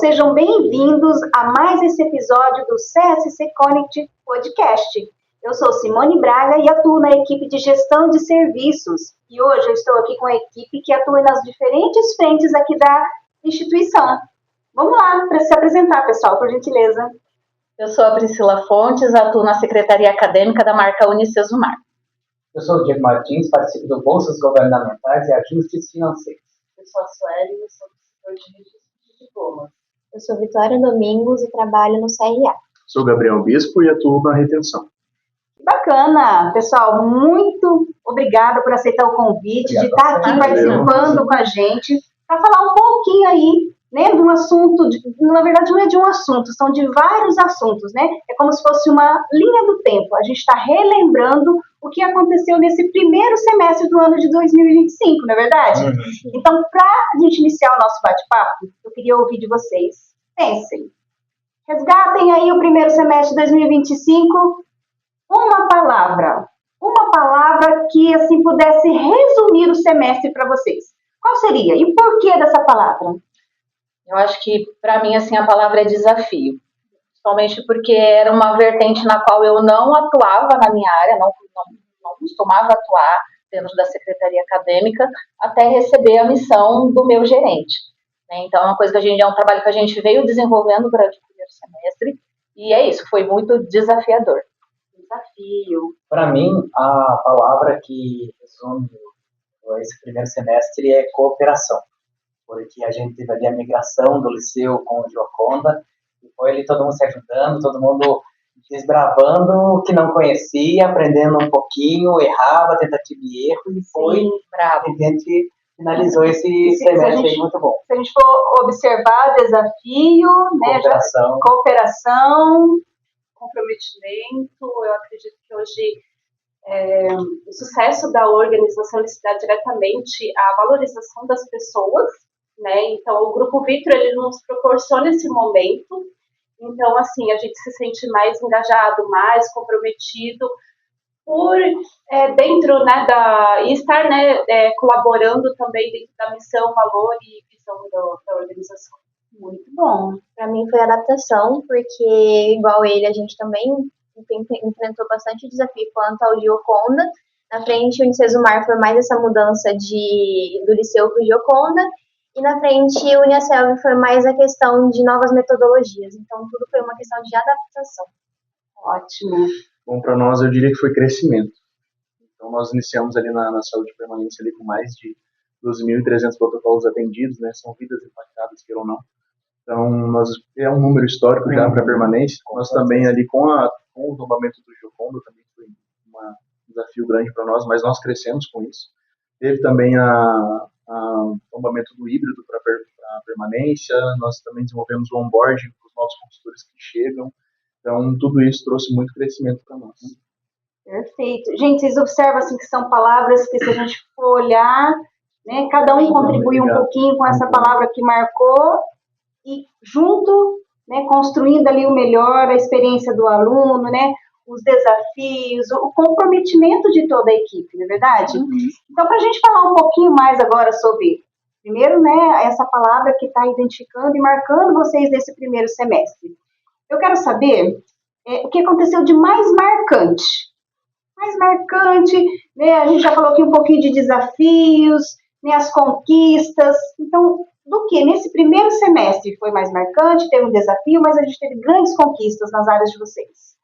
sejam bem-vindos a mais esse episódio do CSC Connect Podcast. Eu sou Simone Braga e atuo na equipe de gestão de serviços. E hoje eu estou aqui com a equipe que atua nas diferentes frentes aqui da instituição. Vamos lá, para se apresentar, pessoal, por gentileza. Eu sou a Priscila Fontes, atuo na Secretaria Acadêmica da marca Unicesumar. Eu sou o Diego Martins, participo do Bolsas Governamentais e Ajustes Financeiros. Eu sou a Sueli, eu sou professor de registro de diplomas. Eu sou Vitória Domingos e trabalho no CRA. Sou Gabriel Bispo e atuo na retenção. Bacana, pessoal, muito obrigada por aceitar o convite, de estar aqui participando com a gente, para falar um pouquinho aí, né, de um assunto, na verdade não é de um assunto, são de vários assuntos, né, é como se fosse uma linha do tempo, a gente está relembrando o que aconteceu nesse primeiro semestre do ano de 2025, não é verdade? Então, para a gente iniciar o nosso bate-papo, eu queria ouvir de vocês, pensem, resgatem aí o primeiro semestre de 2025, uma palavra que, assim, pudesse resumir o semestre para vocês. Qual seria? E por que dessa palavra? Eu acho que, para mim, assim, a palavra é desafio. Principalmente porque era uma vertente na qual eu não atuava na minha área, não costumava atuar dentro da secretaria acadêmica, até receber a missão do meu gerente. Então, é um trabalho que a gente veio desenvolvendo durante o primeiro semestre, e é isso, foi muito desafiador. Desafio. Para mim, a palavra que resume esse primeiro semestre é cooperação, porque a gente teve ali a migração do Liceu com o Gioconda, e foi ali todo mundo se ajudando, todo mundo desbravando o que não conhecia, aprendendo um pouquinho, errava, tentativa e erro, e foi bravo. A gente finalizou esse semestre muito bom. Se a gente for observar, desafio, cooperação, comprometimento, eu acredito que hoje o sucesso da organização se dá diretamente à valorização das pessoas, né? Então, o Grupo Vitro, ele nos proporciona esse momento. Então, assim, a gente se sente mais engajado, mais comprometido por dentro, né, e estar, né, colaborando também dentro da missão, valor e visão da organização. Muito bom. Para mim foi adaptação, porque igual ele, a gente também enfrentou bastante desafio quanto ao Gioconda. Na frente, o Unicesumar foi mais essa mudança do Liceu para o Gioconda, e na frente, o Uniaselv foi mais a questão de novas metodologias. Então, tudo foi uma questão de adaptação. Ótimo. Bom, para nós, eu diria que foi crescimento. Então, nós iniciamos ali na saúde permanência ali com mais de 12.300 protocolos atendidos, né? São vidas impactadas, queira ou não. Então, é um número histórico já para a permanência. Nós também ali com o tombamento do Gioconda também foi um desafio grande para nós, mas nós crescemos com isso. Teve também o tombamento do híbrido para a permanência, nós também desenvolvemos o onboarding para os novos consultores que chegam. Então, tudo isso trouxe muito crescimento para nós. Perfeito. Gente, vocês observam assim, que são palavras que, se a gente for olhar, né, cada um contribuiu um pouquinho com essa palavra que marcou, e junto, né, construindo ali o melhor, a experiência do aluno, né, os desafios, o comprometimento de toda a equipe, não é verdade? Então, para a gente falar um pouquinho mais agora sobre, primeiro, né, essa palavra que está identificando e marcando vocês nesse primeiro semestre. Eu quero saber o que aconteceu de mais marcante. Mais marcante, né, a gente já falou aqui um pouquinho de desafios, né, as conquistas. Então, do que nesse primeiro semestre foi mais marcante, teve um desafio, mas a gente teve grandes conquistas nas áreas de vocês.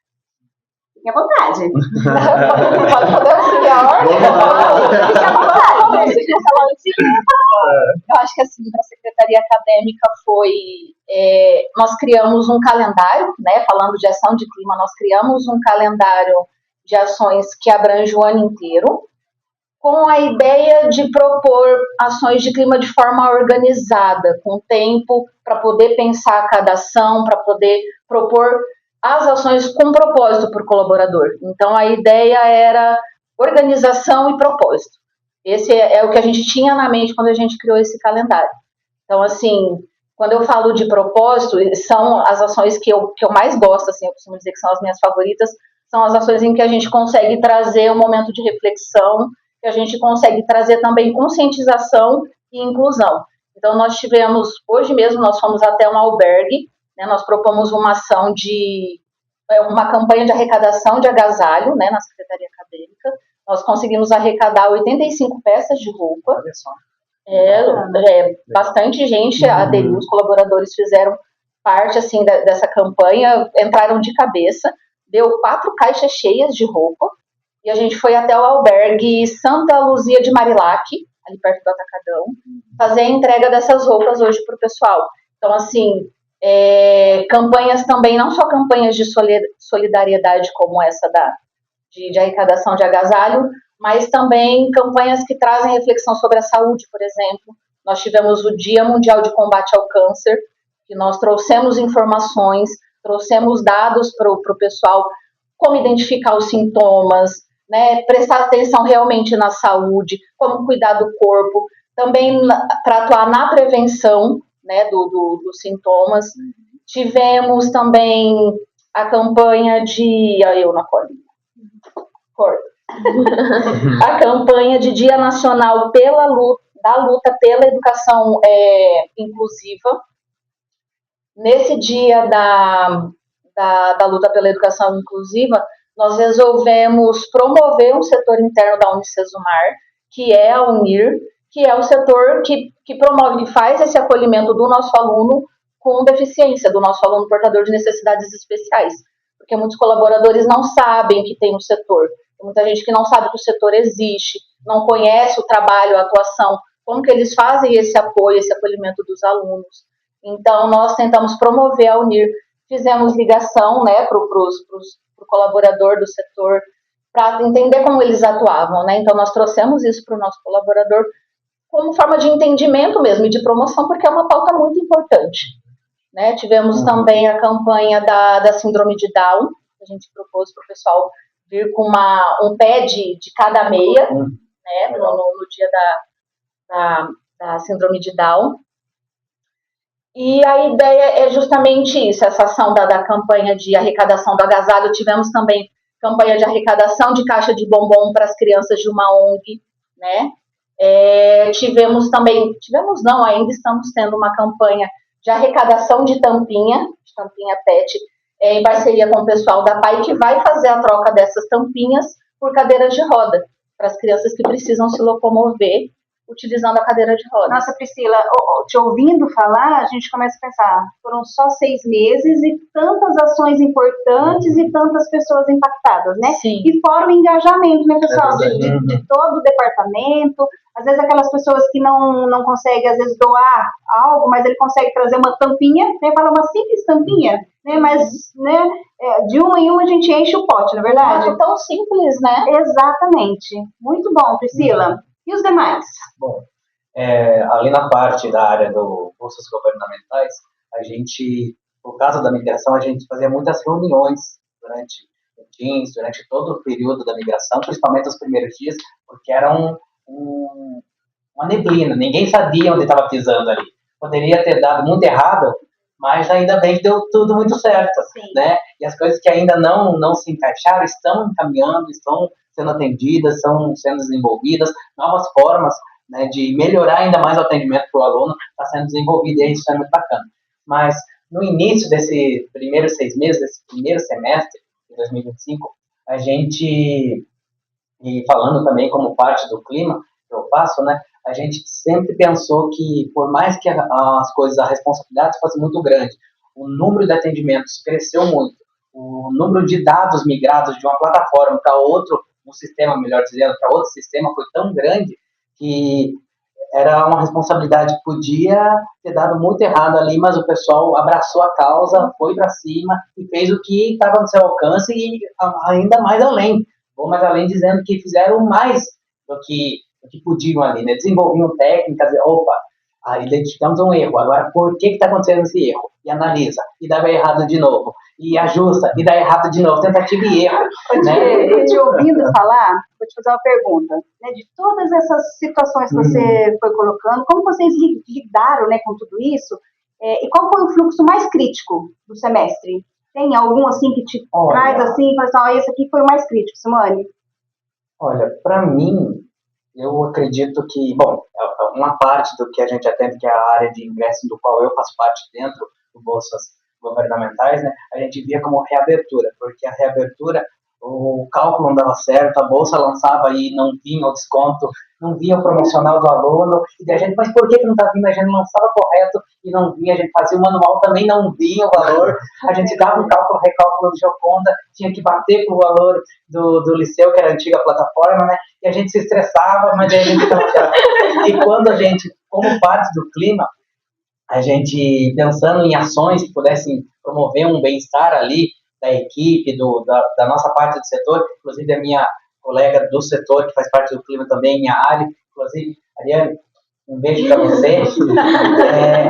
Fiquem à vontade. Pode poder seguir a ordem? Fiquem à vontade. Eu acho que, assim, para a Secretaria Acadêmica nós criamos um calendário, né, falando de ação de clima, nós criamos um calendário de ações que abrange o ano inteiro, com a ideia de propor ações de clima de forma organizada, com tempo para poder pensar cada ação, para poder propor as ações com propósito para o colaborador. Então, a ideia era organização e propósito. Esse é o que a gente tinha na mente quando a gente criou esse calendário. Então, assim, quando eu falo de propósito, são as ações que eu mais gosto, assim, eu costumo dizer que são as minhas favoritas, são as ações em que a gente consegue trazer um momento de reflexão, que a gente consegue trazer também conscientização e inclusão. Então, hoje mesmo nós fomos até um albergue, né, nós propomos uma ação uma campanha de arrecadação de agasalho, né, na Secretaria Acadêmica. Nós conseguimos arrecadar 85 peças de roupa. Bastante gente aderiu, os colaboradores fizeram parte assim dessa campanha, entraram de cabeça, deu 4 caixas cheias de roupa, e a gente foi até o albergue Santa Luzia de Marilac, ali perto do Atacadão, fazer a entrega dessas roupas hoje para o pessoal. Então, assim, campanhas também, não só campanhas de solidariedade como essa de arrecadação de agasalho, mas também campanhas que trazem reflexão sobre a saúde, por exemplo. Nós tivemos o Dia Mundial de Combate ao Câncer, que nós trouxemos informações, trouxemos dados para o pessoal, como identificar os sintomas, né, prestar atenção realmente na saúde, como cuidar do corpo, também para atuar na prevenção, né, dos sintomas. Tivemos também a campanha de... eu na colinha. A campanha de Dia Nacional da luta pela educação inclusiva. Nesse dia da luta pela educação inclusiva, nós resolvemos promover um setor interno da Unicesumar, que é a UNIR, que é o setor que promove, que faz esse acolhimento do nosso aluno com deficiência, do nosso aluno portador de necessidades especiais. Porque muitos colaboradores não sabem que tem um setor. Tem muita gente que não sabe que o setor existe, não conhece o trabalho, a atuação, como que eles fazem esse apoio, esse acolhimento dos alunos. Então, nós tentamos promover a UNIR, fizemos ligação, né, para o colaborador do setor, para entender como eles atuavam, né? Então, nós trouxemos isso para o nosso colaborador como forma de entendimento mesmo e de promoção, porque é uma pauta muito importante, né? Tivemos também a campanha da síndrome de Down, que a gente propôs para o pessoal vir com um pé de cada meia, né, no dia da síndrome de Down. E a ideia é justamente isso, essa ação da campanha de arrecadação do agasalho. Tivemos também campanha de arrecadação de caixa de bombom para as crianças de uma ONG, né? Ainda estamos tendo uma campanha de arrecadação de tampinha PET, em parceria com o pessoal da PAI, que vai fazer a troca dessas tampinhas por cadeiras de roda, para as crianças que precisam se locomover utilizando a cadeira de rodas. Nossa, Priscila, te ouvindo falar, a gente começa a pensar, foram só 6 meses e tantas ações importantes e tantas pessoas impactadas, né? Sim. E fora o engajamento, né, pessoal, de todo o departamento, às vezes aquelas pessoas que não conseguem, às vezes, doar algo, mas ele consegue trazer uma tampinha, né, fala uma simples tampinha, né, mas, né, de uma em uma a gente enche o pote, não é verdade? É tão simples, né? Exatamente. Muito bom, Priscila. E os demais? Bom, ali na parte da área do bolsas governamentais, a gente, por causa da migração, a gente fazia muitas reuniões durante todo o período da migração, principalmente os primeiros dias, porque era uma neblina, ninguém sabia onde estava pisando ali. Poderia ter dado muito errado, mas ainda bem que deu tudo muito certo, né? E as coisas que ainda não se encaixaram estão encaminhando, estão sendo atendidas, estão sendo desenvolvidas, novas formas, né, de melhorar ainda mais o atendimento para o aluno está sendo desenvolvido, e isso é muito bacana. Mas no início desse primeiro 6 meses, desse primeiro semestre de 2025, a gente, e falando também como parte do clima que eu faço, né, a gente sempre pensou que, por mais que as coisas, a responsabilidade fosse muito grande, o número de atendimentos cresceu muito, o número de dados migrados de uma plataforma para outro, um sistema, melhor dizendo, para outro sistema foi tão grande que era uma responsabilidade que podia ter dado muito errado ali, mas o pessoal abraçou a causa, foi para cima e fez o que estava no seu alcance e ainda mais além. Vou mais além dizendo que fizeram mais do que podiam ali, né? Desenvolviam técnicas, identificamos um erro, agora por que está acontecendo esse erro? E analisa, e dava errado de novo, e ajusta, e dá errado de novo, tentativa e erro. Né? Te ouvindo falar, vou te fazer uma pergunta, né? De todas essas situações que você foi colocando, como vocês lidaram, né, com tudo isso, e qual foi o fluxo mais crítico do semestre? Tem algum assim que te traz assim, fala assim, esse aqui foi o mais crítico, Simone? Olha, para mim, Eu acredito que, bom, uma parte do que a gente atende, que é a área de ingresso do qual eu faço parte dentro do bolsas governamentais, né, a gente via como reabertura, porque a reabertura, o cálculo não dava certo, a bolsa lançava e não vinha o desconto, não vinha o promocional do aluno, e a gente, mas por que não está vindo? A gente lançava correto e não vinha, a gente fazia o manual, também não vinha o valor, a gente dava um cálculo, recálculo do Gioconda, tinha que bater com o valor do Liceu, que era a antiga plataforma, né, e a gente se estressava, mas aí a gente estava. E quando a gente, como parte do clima, a gente pensando em ações que pudessem promover um bem-estar ali da equipe, da nossa parte do setor, inclusive a minha colega do setor, que faz parte do clima também, minha área, inclusive, Ariane, um beijo para você.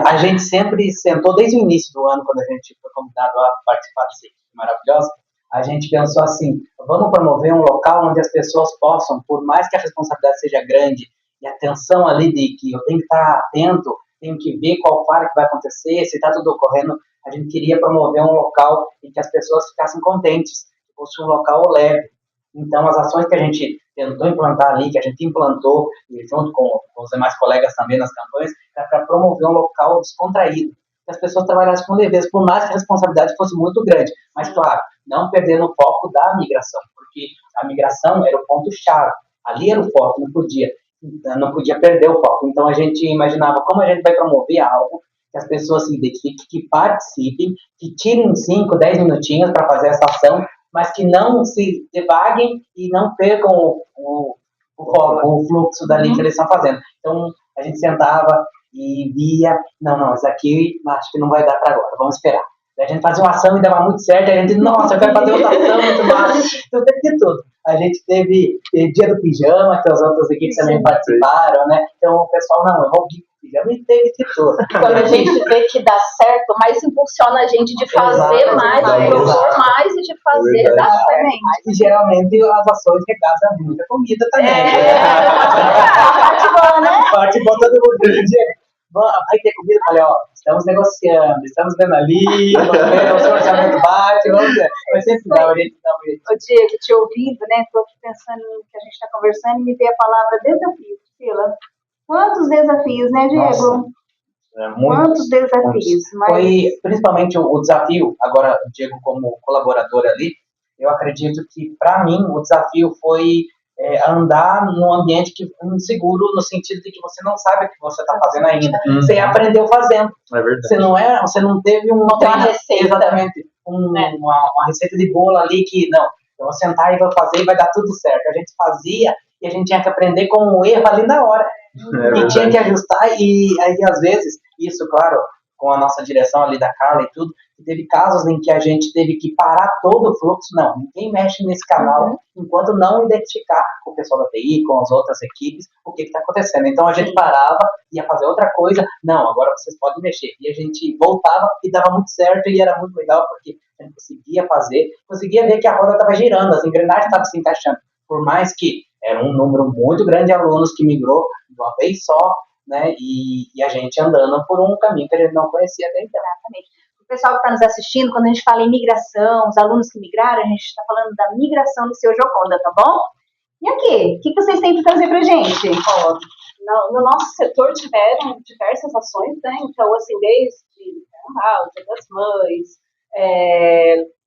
A gente sempre sentou, desde o início do ano, quando a gente foi convidado a participar dessa equipe maravilhosa, a gente pensou assim, vamos promover um local onde as pessoas possam, por mais que a responsabilidade seja grande, e a tensão ali de que eu tenho que estar atento, tenho que ver qual falha que vai acontecer, se está tudo ocorrendo, a gente queria promover um local em que as pessoas ficassem contentes, que fosse um local leve. Então, as ações que a gente tentou implantar ali, que a gente implantou, e junto com os demais colegas também nas campanhas, era para promover um local descontraído, que as pessoas trabalhassem com leveza, por mais que a responsabilidade fosse muito grande. Mas, claro, não perdendo o foco da migração, porque a migração era o ponto-chave, ali era o foco, não podia perder o foco. Então, a gente imaginava como a gente vai promover algo que as pessoas se identifiquem, que participem, que tirem 5, 10 minutinhos para fazer essa ação, mas que não se devaguem e não percam o fluxo dali que eles estão fazendo. Então, a gente sentava e via, não, isso aqui acho que não vai dar para agora, vamos esperar. A gente fazia uma ação e dava muito certo, a gente, nossa, eu quero fazer outra ação, muito massa. Então, teve de tudo. A gente teve dia do pijama, que as outras equipes também participaram, né? Então, o pessoal, não, eu vou vir com pijama e teve de tudo. Quando a gente vê que dá certo, mais impulsiona a gente de fazer mais, de propor mais e de fazer dar certo. E geralmente as ações regaçam muita comida também. Parte boa, né? Parte boa, todo mundo vai ter comida, falei, ó, estamos negociando, estamos vendo ali, vamos ver, o orçamento bate, vamos ver. Mas sempre dá, a gente dá um jeito. Ô, Diego, te ouvindo, né? Estou aqui pensando no que a gente está conversando e me veio a palavra desafio. Priscila, quantos desafios, né, Diego? Nossa, quantos desafios. Mas... Foi principalmente o desafio, agora, o Diego como colaborador ali, eu acredito que, para mim, o desafio foi andar num ambiente inseguro, no sentido de que você não sabe o que você está fazendo ainda. Você aprendeu fazendo. É verdade. Você não teve uma receita. Exatamente. Uma receita de bolo ali que, não, eu vou sentar e vou fazer e vai dar tudo certo. A gente fazia e a gente tinha que aprender com o erro ali na hora. E tinha que ajustar, e aí, às vezes, isso, claro, com a nossa direção ali da Carla e tudo, teve casos em que a gente teve que parar todo o fluxo. Não, ninguém mexe nesse canal enquanto não identificar com o pessoal da TI, com as outras equipes, o que está acontecendo. Então a gente parava, ia fazer outra coisa, não, agora vocês podem mexer. E a gente voltava e dava muito certo, e era muito legal, porque a gente conseguia fazer, conseguia ver que a roda estava girando, as engrenagens estavam se encaixando. Por mais que era um número muito grande de alunos que migrou de uma vez só, né, e a gente andando por um caminho que a gente não conhecia até então. Exatamente. O pessoal que está nos assistindo, quando a gente fala em migração, os alunos que migraram, a gente está falando da migração do Liceu Gioconda, tá bom? E aqui, o que vocês têm que fazer para a gente? No nosso setor tiveram diversas ações, né? Então, assim, desde Carnaval, Dia das Mães,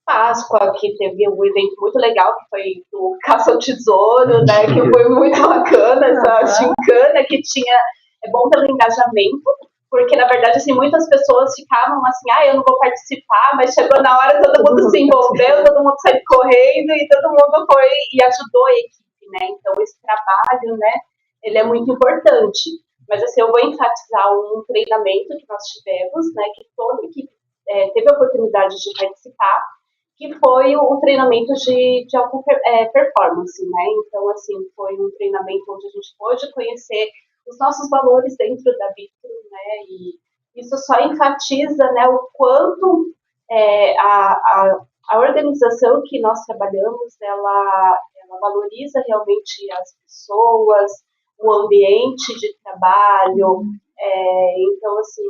Páscoa, que teve um evento muito legal, que foi do Caça ao Tesouro, né? Que foi muito bacana, essa gincana que tinha, é bom pelo engajamento, porque, na verdade, assim, muitas pessoas ficavam assim, eu não vou participar, mas chegou na hora, todo mundo se envolveu, todo mundo saiu correndo e todo mundo foi e ajudou a equipe, né? Então, esse trabalho, né, ele é muito importante. Mas, assim, eu vou enfatizar um treinamento que nós tivemos, né, que toda a equipe teve a oportunidade de participar, que foi o treinamento de alta performance, né? Então, assim, foi um treinamento onde a gente pôde conhecer os nossos valores dentro da Vitro, né? E isso só enfatiza, né, o quanto a organização que nós trabalhamos, ela valoriza realmente as pessoas, o ambiente de trabalho. Então, assim,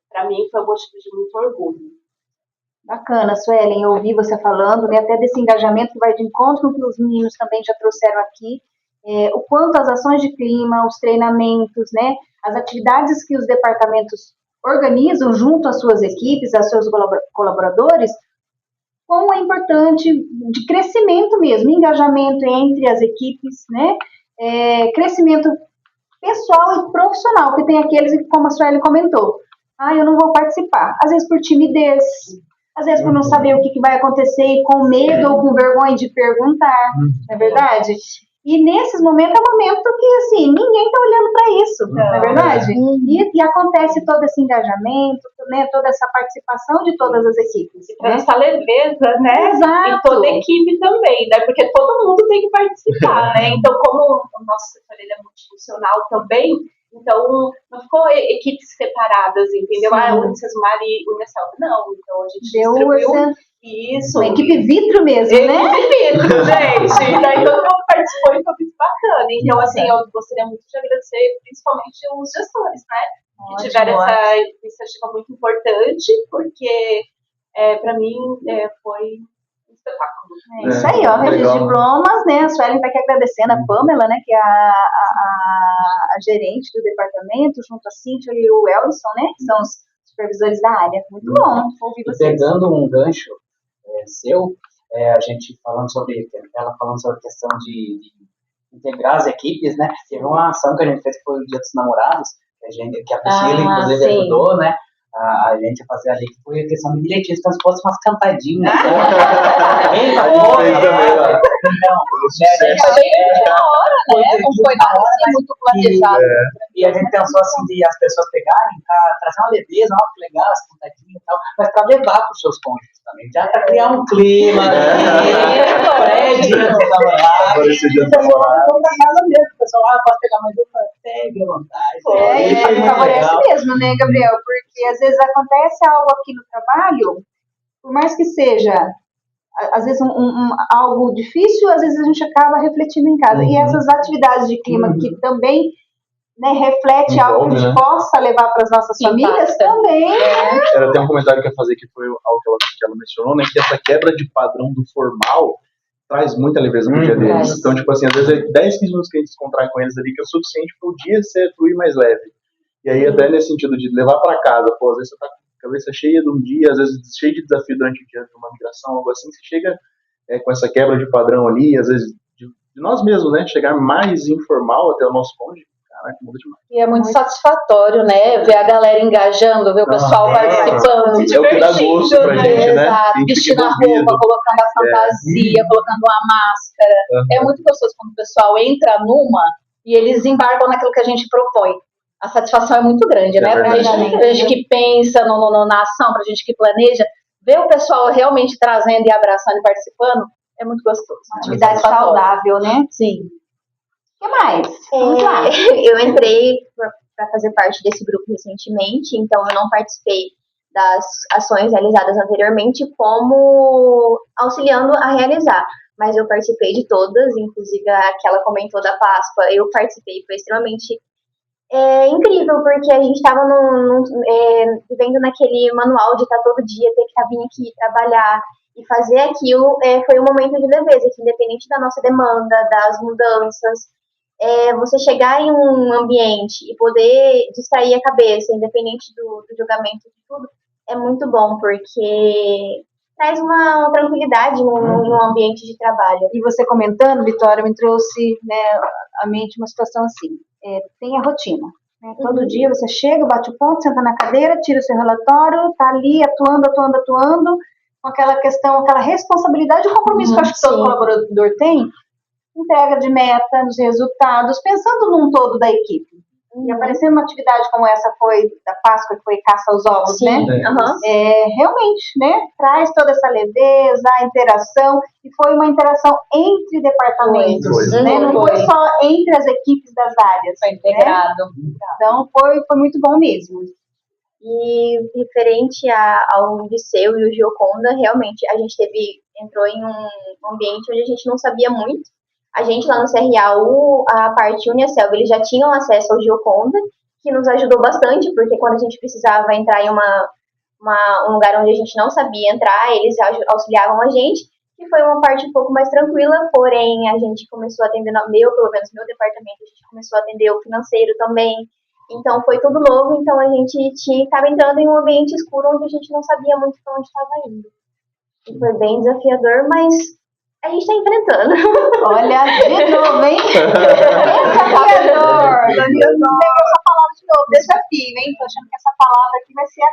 para mim foi um motivo de muito orgulho. Bacana, Suelen, eu ouvi você falando, né, até desse engajamento que vai de encontro com o que os meninos também já trouxeram aqui. o quanto as ações de clima, os treinamentos, né, as atividades que os departamentos organizam junto às suas equipes, aos seus colaboradores, como é importante de crescimento mesmo, engajamento entre as equipes, né, crescimento pessoal e profissional, porque tem aqueles que, como a Sueli comentou, eu não vou participar, às vezes por timidez, às vezes por não saber o que vai acontecer e com medo ou com vergonha de perguntar, não é verdade? E nesses momentos é um momento que, assim, ninguém está olhando para isso, não é verdade? E acontece todo esse engajamento, né, toda essa participação de todas as equipes. E traz essa leveza, né? Exato. E toda a equipe também, né? Porque todo mundo tem que participar, né? Então, como o nosso setor ele é multifuncional também, então não ficou equipes separadas, entendeu? O Unicesumar e o Unicel. Não, então a gente distribuiu isso. Uma equipe vitro mesmo, né? Equipe vitro, gente. Daí todo mundo participou e foi muito bacana. Então, assim, eu gostaria muito de agradecer principalmente os gestores, né? Que tiveram essa iniciativa muito importante, porque para mim foi um espetáculo. Isso aí, ó, registro de diplomas, né? A Suelen está aqui agradecendo a Pamela, né? Que é a gerente do departamento, junto a Cíntia e o Elson, né? Que são os supervisores da área. Muito bom ouvir vocês. Pegando um gancho seu, a gente falando sobre, ela falando sobre a questão de integrar as equipes, né? Teve uma ação que a gente fez que foi o Dia dos Namorados, que a Priscila, inclusive, ajudou, né? A gente a fazer ali, que foi a questão de bilhetinhos, como se fosse umas cantadinhas. Não foi nada assim muito planejado. E a gente pensou assim, de as pessoas pegarem para trazer uma leveza, que legal, as cantadinhas e tal, mas para levar para os seus cônjuges também, já para criar um clima, dia de namorado. O pessoal pode pegar mais uma, pegue à vontade. E favorece mesmo, né, Gabriel? Porque às vezes acontece algo aqui no trabalho, por mais que seja, às vezes algo difícil, às vezes a gente acaba refletindo em casa. E essas atividades de clima que também, né, reflete algo que a gente possa levar para as nossas famílias também. Era até um comentário que eu ia fazer, que foi algo que ela mencionou, né, que essa quebra de padrão do formal traz muita leveza pro dia deles. Então, tipo assim, às vezes 10, 15 minutos que a gente se contrai com eles ali, que é o suficiente para o dia fluir mais leve. E aí, até nesse sentido de levar para casa, às vezes você tá com a cabeça cheia de um dia, às vezes cheio de desafio durante o dia de uma migração, algo assim, você chega com essa quebra de padrão ali, às vezes de nós mesmos, né, chegar mais informal até o nosso cônjuge. Caraca, muda demais. E é muito satisfatório, né? Ver a galera engajando, ver o pessoal participando, se divertindo. É o que dá gosto pra gente, né? Exato, vestindo a roupa, colocando a fantasia, colocando uma máscara. É muito gostoso quando o pessoal entra numa e eles embarcam naquilo que a gente propõe. A satisfação é muito grande, né? Pra gente que pensa na ação, pra gente que planeja, ver o pessoal realmente trazendo e abraçando e participando é muito gostoso. Atividade saudável, né? Sim. O que mais? Vamos lá. Eu entrei para fazer parte desse grupo recentemente, então eu não participei das ações realizadas anteriormente como auxiliando a realizar, mas eu participei de todas, inclusive a que ela comentou da Páscoa, eu participei, foi extremamente incrível, porque a gente estava vivendo naquele manual de estar todo dia, ter que vir aqui trabalhar e fazer aquilo, foi um momento de leveza, que independente da nossa demanda, das mudanças, você chegar em um ambiente e poder distrair a cabeça, independente do julgamento de tudo, é muito bom, porque traz uma tranquilidade no ambiente de trabalho. E você comentando, Vitória, me trouxe, né, à mente uma situação assim. Tem a rotina. Né? Todo dia você chega, bate o ponto, senta na cadeira, tira o seu relatório, tá ali atuando, com aquela questão, aquela responsabilidade e compromisso que eu acho que todo colaborador tem, entrega de meta, nos resultados, pensando num todo da equipe. E aparecendo uma atividade como essa foi da Páscoa, que foi caça aos ovos, né? Realmente, né? Traz toda essa leveza, a interação, e foi uma interação entre departamentos, né? Não foi só entre as equipes das áreas. Foi integrado. Né? Então, foi muito bom mesmo. E referente ao Liceu e o Gioconda, realmente, a gente entrou em um ambiente onde a gente não sabia muito. A gente lá no CRA, a parte Unicelv, eles já tinham acesso ao Gioconda, que nos ajudou bastante, porque quando a gente precisava entrar em um lugar onde a gente não sabia entrar, eles auxiliavam a gente. que foi uma parte um pouco mais tranquila, porém a gente começou a atender, pelo menos meu departamento, a gente começou a atender o financeiro também, então foi tudo novo, então a gente estava entrando em um ambiente escuro onde a gente não sabia muito para onde estava indo. E foi bem desafiador, mas a gente está enfrentando. Olha, de novo, hein? Desafiador! Essa palavra de novo, desafio, hein? Tô achando que essa palavra aqui vai ser a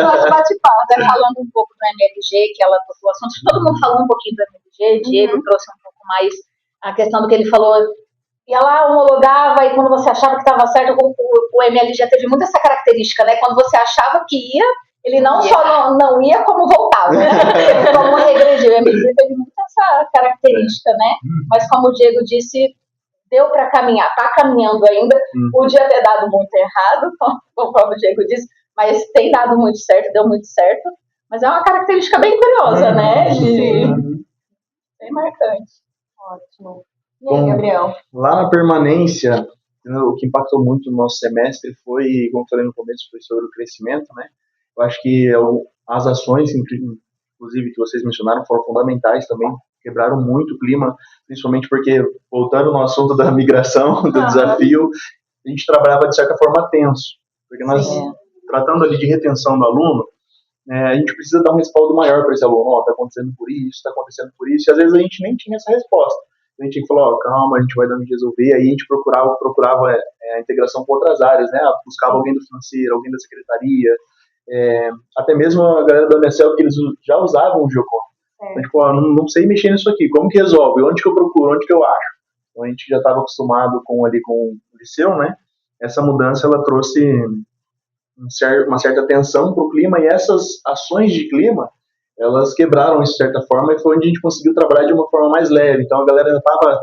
nosso bate-papo. Falando um pouco do MLG, que ela tocou o assunto, todo mundo falou um pouquinho do MLG, Diego trouxe um pouco mais a questão do que ele falou, ia lá, homologava, e quando você achava que estava certo, o MLG teve muito essa característica, né? Quando você achava que ia, ele não só não ia, como voltava, né? Como regrediu. O MLG teve muito essa característica, né? Mas como o Diego disse, deu para caminhar, está caminhando ainda, podia ter dado muito errado, conforme o Diego disse, mas tem dado muito certo, deu muito certo, mas é uma característica bem curiosa, né? Bem marcante. Ótimo. E aí, Gabriel? Lá na permanência, o que impactou muito no nosso semestre foi, como eu falei no começo, foi sobre o crescimento, né? Eu acho que as ações, inclusive, que vocês mencionaram, foram fundamentais também, quebraram muito o clima, principalmente porque, voltando no assunto da migração, do desafio, a gente trabalhava de certa forma tenso, porque nós, tratando ali de retenção do aluno, a gente precisa dar um respaldo maior para esse aluno, está acontecendo por isso, está acontecendo por isso, e às vezes a gente nem tinha essa resposta. A gente tinha que falar, calma, a gente vai dar um de resolver, aí a gente procurava a integração com outras áreas, né? Buscava alguém do financeiro, alguém da secretaria, até mesmo a galera da Unicel, que eles já usavam o Geocom. Então, tipo, não sei mexer nisso aqui, como que resolve? Onde que eu procuro? Onde que eu acho? Então a gente já estava acostumado com o Liceu, né? Essa mudança, ela trouxe uma certa tensão para o clima, e essas ações de clima, elas quebraram isso de certa forma, e foi onde a gente conseguiu trabalhar de uma forma mais leve. Então a galera já estava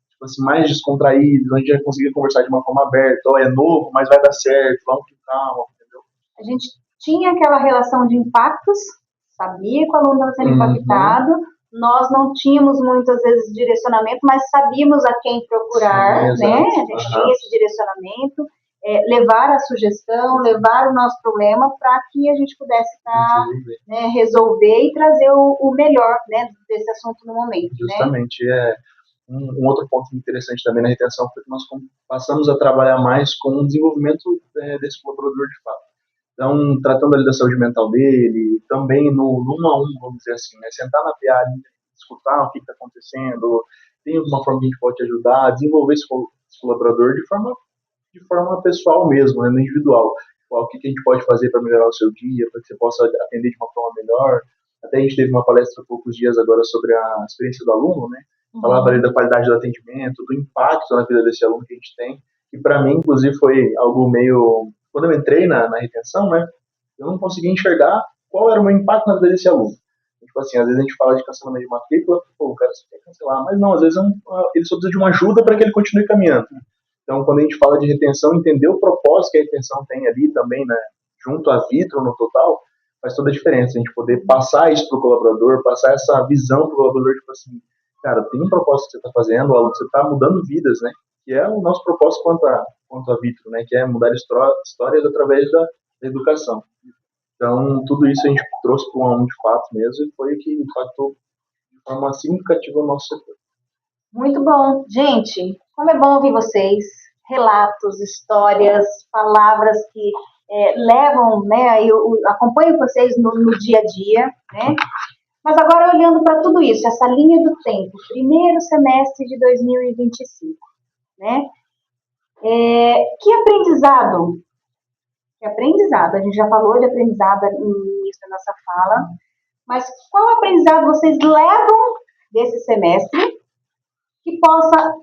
tipo assim, mais descontraída, a gente já conseguia conversar de uma forma aberta, é novo, mas vai dar certo, vamos com calma, entendeu? A gente tinha aquela relação de impactos, sabia que o aluno estava sendo impactado, nós não tínhamos muitas vezes direcionamento, mas sabíamos a quem procurar, né? A gente tinha esse direcionamento, levar a sugestão, levar o nosso problema para que a gente pudesse resolver e trazer o melhor, né, desse assunto no momento. Justamente, um outro ponto interessante também na retenção foi que nós passamos a trabalhar mais com o desenvolvimento desse colaborador de fato. Então, tratando ali da saúde mental dele, também no 1 a 1, vamos dizer assim, né? Sentar na PA, escutar o que está acontecendo, tem alguma forma que a gente pode te ajudar, desenvolver esse colaborador de forma pessoal mesmo, né? No individual. O que a gente pode fazer para melhorar o seu dia, para que você possa atender de uma forma melhor. Até a gente teve uma palestra há poucos dias agora sobre a experiência do aluno, né? Falava ali da qualidade do atendimento, do impacto na vida desse aluno que a gente tem, e para mim, inclusive, foi algo meio... Quando eu entrei na retenção, né, eu não conseguia enxergar qual era o meu impacto na vida desse aluno. Tipo assim, às vezes a gente fala de cancelamento de matrícula, o cara só quer cancelar, mas não, às vezes ele só precisa de uma ajuda para que ele continue caminhando. Então, quando a gente fala de retenção, entender o propósito que a retenção tem ali também, né, junto à Vitro no total, faz toda a diferença. A gente poder passar isso para o colaborador, passar essa visão para o colaborador, tipo assim, cara, tem um propósito que você está fazendo, você está mudando vidas, né? Que é o nosso propósito quanto a Vitro, né? Que é mudar histórias através da educação. Então, tudo isso a gente trouxe para um aluno de fato mesmo, e foi o que impactou de forma significativa o nosso setor. Muito bom. Gente, como é bom ouvir vocês. Relatos, histórias, palavras que levam, né, acompanho vocês no dia a dia, né? Mas agora olhando para tudo isso, essa linha do tempo, primeiro semestre de 2025, né? Que aprendizado? A gente já falou de aprendizado no início da nossa fala, mas qual aprendizado vocês levam desse semestre que possa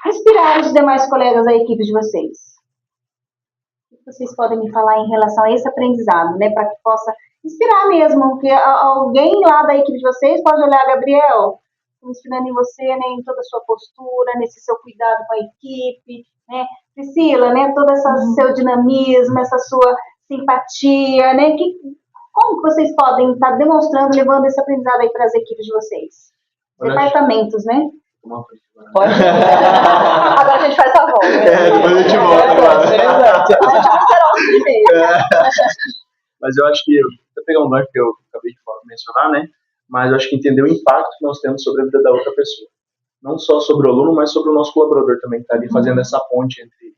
inspirar os demais colegas da equipe de vocês? O que vocês podem me falar em relação a esse aprendizado, né, para que possa inspirar mesmo, que alguém lá da equipe de vocês pode olhar, Gabriel, estou inspirando em você, né, em toda a sua postura, nesse seu cuidado com a equipe, né, Priscila, né, todo esse seu dinamismo, essa sua simpatia, né, como que vocês podem estar demonstrando, levando esse aprendizado aí para as equipes de vocês? Departamentos, né? Pode. Agora a gente faz a volta. Depois a gente volta. A gente será os primeiros. Mas eu acho que, vou pegar um gancho que eu acabei de mencionar, né? mas eu acho que entender o impacto que nós temos sobre a vida da outra pessoa. Não só sobre o aluno, mas sobre o nosso colaborador também, que está ali fazendo essa ponte entre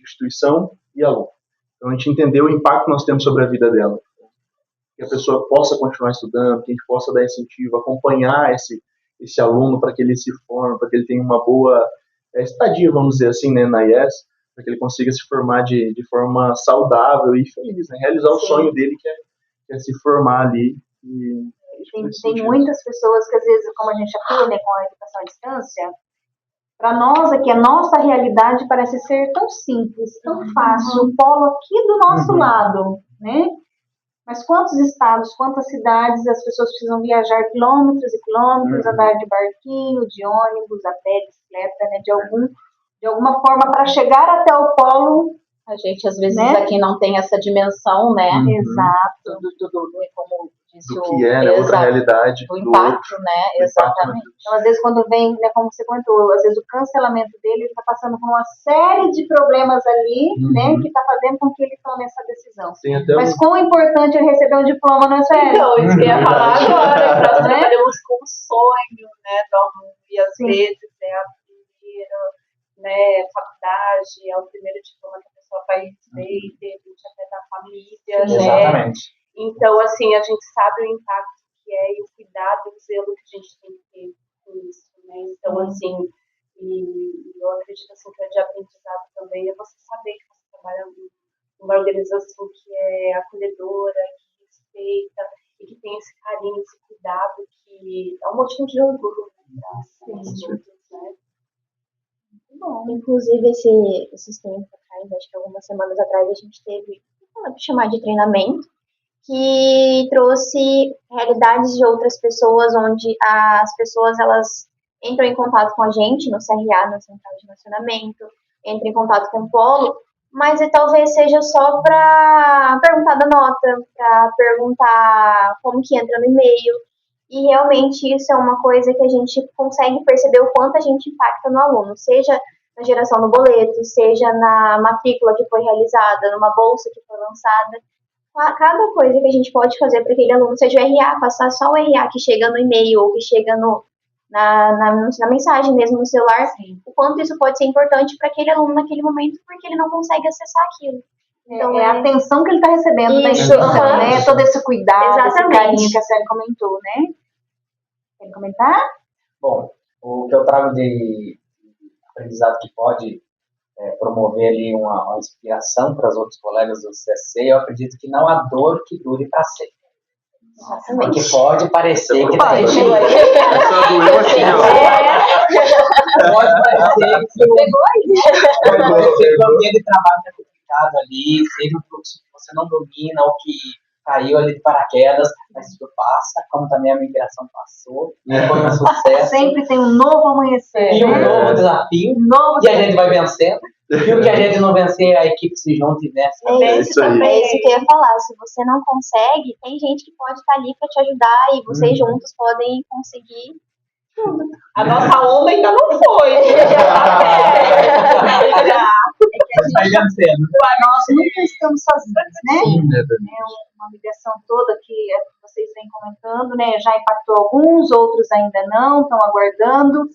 instituição e aluno. Então, a gente entender o impacto que nós temos sobre a vida dela. Que a pessoa possa continuar estudando, que a gente possa dar incentivo, acompanhar esse aluno para que ele se forme, para que ele tenha uma boa estadia, vamos dizer assim, né, na IES, para que ele consiga se formar de forma saudável e feliz, né, realizar o sonho dele, que é se formar ali. Tem muitas pessoas que, às vezes, como a gente atua, né, com a educação à distância, para nós aqui, a nossa realidade parece ser tão simples, tão fácil, o polo aqui do nosso lado, né? Mas quantos estados, quantas cidades as pessoas precisam viajar quilômetros e quilômetros, andar de barquinho, de ônibus, a pé, de bicicleta, né, de alguma forma para chegar até o polo. A gente, às vezes, né? Aqui não tem essa dimensão, né? Exato. Como disse do que é, né? Outra realidade. Do impacto, né? Exatamente. Então, às vezes, quando vem, né, como você comentou, às vezes o cancelamento dele, ele está passando por uma série de problemas ali, né, que está fazendo com que ele tome essa decisão. Mas quão importante ele receber um diploma, não é sério? Então, isso que eu ia falar agora, nós trabalhamos com sonho, né, e às vezes é a primeira, né, faculdade, é o primeiro diploma que a pessoa vai ter, depende até da família, né? Exatamente. Então, assim, a gente sabe o impacto que é e o cuidado e o zelo que a gente tem que ter com isso, né? Então, assim, e eu acredito assim, que é de aprendizado também é você saber que você trabalha numa organização que é acolhedora, que respeita e que tem esse carinho, esse cuidado, que é um motivo de orgulho para os estudos, né? Bom, inclusive, esses tempos atrás, acho que algumas semanas atrás, a gente teve, vamos chamar de treinamento, que trouxe realidades de outras pessoas, onde as pessoas, elas entram em contato com a gente no CRA, na Central de Relacionamento, entram em contato com o Polo, mas talvez seja só para perguntar da nota, para perguntar como que entra no e-mail, e realmente isso é uma coisa que a gente consegue perceber o quanto a gente impacta no aluno, seja na geração do boleto, seja na matrícula que foi realizada, numa bolsa que foi lançada. Cada coisa que a gente pode fazer para aquele aluno, seja o RA, passar só o RA que chega no e-mail ou que chega na mensagem mesmo no celular, o quanto isso pode ser importante para aquele aluno naquele momento, porque ele não consegue acessar aquilo. Então, a atenção que ele está recebendo da instituição, né? Todo esse cuidado, esse carinho que a Célia comentou, né? Quer comentar? Bom, o que eu trago de aprendizado que pode promover ali uma inspiração para os outros colegas do CSC, eu acredito que não há dor que dure para sempre. Porque pode parecer que pode parecer que o ambiente de trabalho é complicado ali, seja um fluxo que você não domina ou que caiu ali de paraquedas, mas isso passa, como também a migração passou, foi um sucesso. Sempre tem um novo amanhecer. E um novo desafio, e a gente vai vencendo. E o que a gente não vencer, a equipe se junta e vence. É isso que eu ia falar. Se você não consegue, tem gente que pode estar ali para te ajudar e vocês juntos podem conseguir tudo. A nossa onda ainda não foi. Vai vencendo. Nós nunca estamos sozinhos, né? É uma ligação toda que vocês vêm comentando, né? Já impactou alguns, outros ainda não, estão aguardando,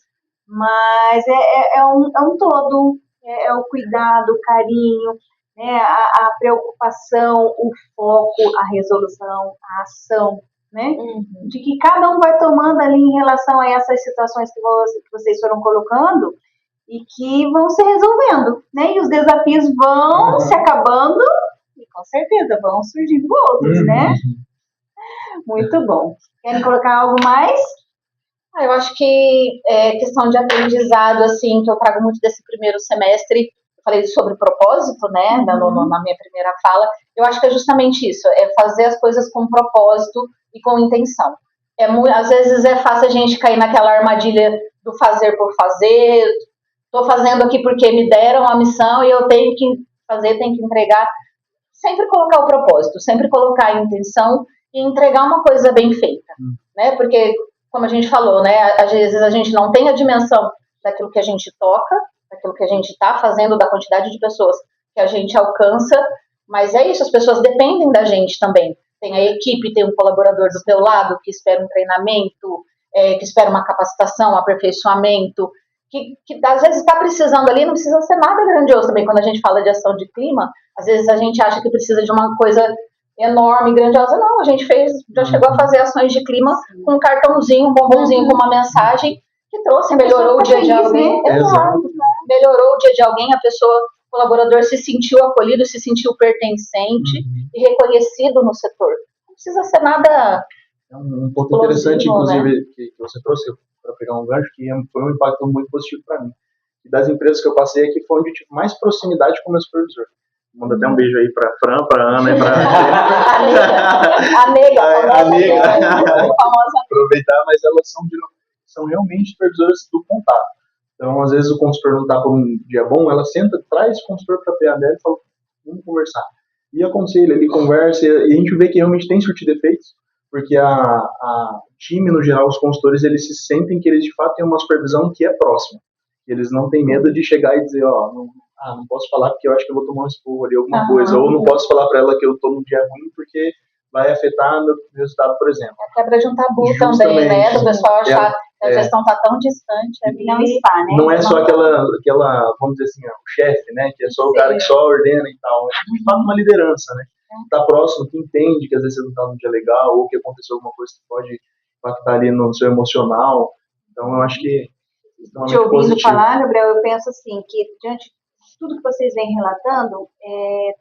mas é um todo. É o cuidado, o carinho, né, a preocupação, o foco, a resolução, a ação, né, de que cada um vai tomando ali em relação a essas situações que vocês foram colocando e que vão se resolvendo, né, e os desafios vão se acabando e com certeza vão surgindo outros, né. Muito bom. Querem colocar algo mais? Eu acho que questão de aprendizado, assim, que eu trago muito desse primeiro semestre, eu falei sobre propósito, né, na minha primeira fala, eu acho que é justamente isso, é fazer as coisas com propósito e com intenção. Às vezes é fácil a gente cair naquela armadilha do fazer por fazer, estou fazendo aqui porque me deram a missão e eu tenho que fazer, tenho que entregar. Sempre colocar o propósito, sempre colocar a intenção e entregar uma coisa bem feita, né, porque como a gente falou, né, às vezes a gente não tem a dimensão daquilo que a gente toca, daquilo que a gente está fazendo, da quantidade de pessoas que a gente alcança, mas é isso, as pessoas dependem da gente também. tem a equipe, tem um colaborador do teu lado que espera um treinamento, que espera uma capacitação, um aperfeiçoamento, que às vezes está precisando ali, não precisa ser nada grandioso também. Quando a gente fala de ação de clima, às vezes a gente acha que precisa de uma coisa enorme, grandiosa. Não, a gente já chegou a fazer ações de clima com um cartãozinho, um bombonzinho com uma mensagem que trouxe, melhorou o dia de alguém. Melhorou o dia de alguém, a pessoa, o colaborador se sentiu acolhido, se sentiu pertencente e reconhecido no setor. Não precisa ser nada... Um ponto interessante, inclusive, que você trouxe para pegar um gancho, que foi um impacto muito positivo para mim. E das empresas que eu passei aqui foi onde eu tive mais proximidade com o meu supervisor. Manda até um beijo aí para a Fran, para a Ana e para a nega. Aproveitar, mas elas são realmente supervisoras do contato. Então, às vezes o consultor não está por um dia bom, ela senta, traz o consultor para a PA dela e fala, vamos conversar. E aconselha, ele conversa, e a gente vê que realmente tem surtido efeitos, porque a time, no geral, os consultores, eles se sentem que eles de fato têm uma supervisão que é próxima. Eles não têm medo de chegar e dizer, não posso falar porque eu acho que eu vou tomar um esporro ali, alguma coisa, ou não posso falar para ela que eu estou num dia ruim porque vai afetar meu resultado, por exemplo. Quebra de um tabu também, né, do pessoal achar que a gestão está tão distante, não está, né? Não é só aquela, vamos dizer assim, o chefe, né, que é só o cara que só ordena e tal, é de fato uma liderança, né, está próximo, que entende que às vezes você não está num dia legal, ou que aconteceu alguma coisa que pode impactar ali no seu emocional. Então eu acho que te ouvindo falar, Gabriel, eu penso assim, que diante de tudo que vocês vêm relatando,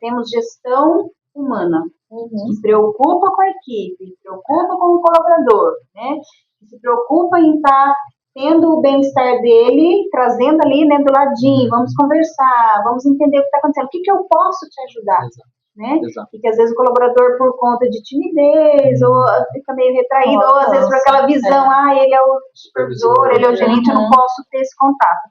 temos gestão humana, que se preocupa com a equipe, se preocupa com o colaborador, né? Que se preocupa em estar tendo o bem-estar dele, trazendo ali, né, do ladinho, vamos conversar, vamos entender o que está acontecendo, o que eu posso te ajudar, né? E que às vezes o colaborador, por conta de timidez, ou fica meio retraído, ou às vezes por aquela visão, ele é o supervisor, ele é o gerente, eu não posso ter esse contato.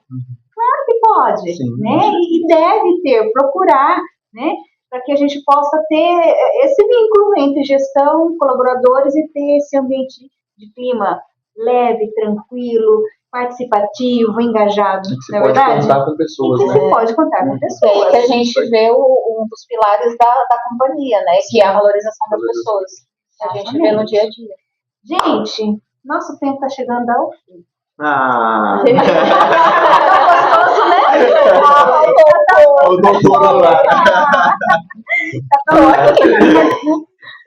Claro que pode, né? E deve ter, procurar, né? Para que a gente possa ter esse vínculo entre gestão, colaboradores e ter esse ambiente de clima leve, tranquilo, participativo, engajado, não é verdade? Contar com pessoas, né? Você pode contar com pessoas. É que a gente vê um dos pilares da companhia, né? Que é a valorização das pessoas. A gente vê no dia a dia. Gente, nosso tempo está chegando ao fim. Tá gostoso, né? O doutor lá.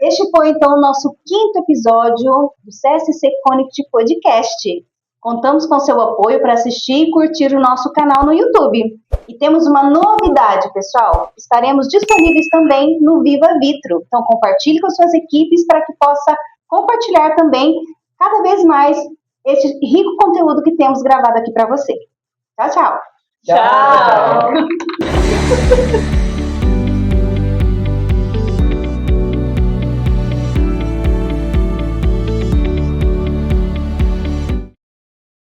Este foi, então, o nosso 5º episódio do CSC Connect Podcast. Contamos com seu apoio para assistir e curtir o nosso canal no YouTube. E temos uma novidade, pessoal. Estaremos disponíveis também no Viva Vitro. Então, compartilhe com suas equipes para que possa compartilhar também cada vez mais esse rico conteúdo que temos gravado aqui para você. Tchau, tchau. Tchau.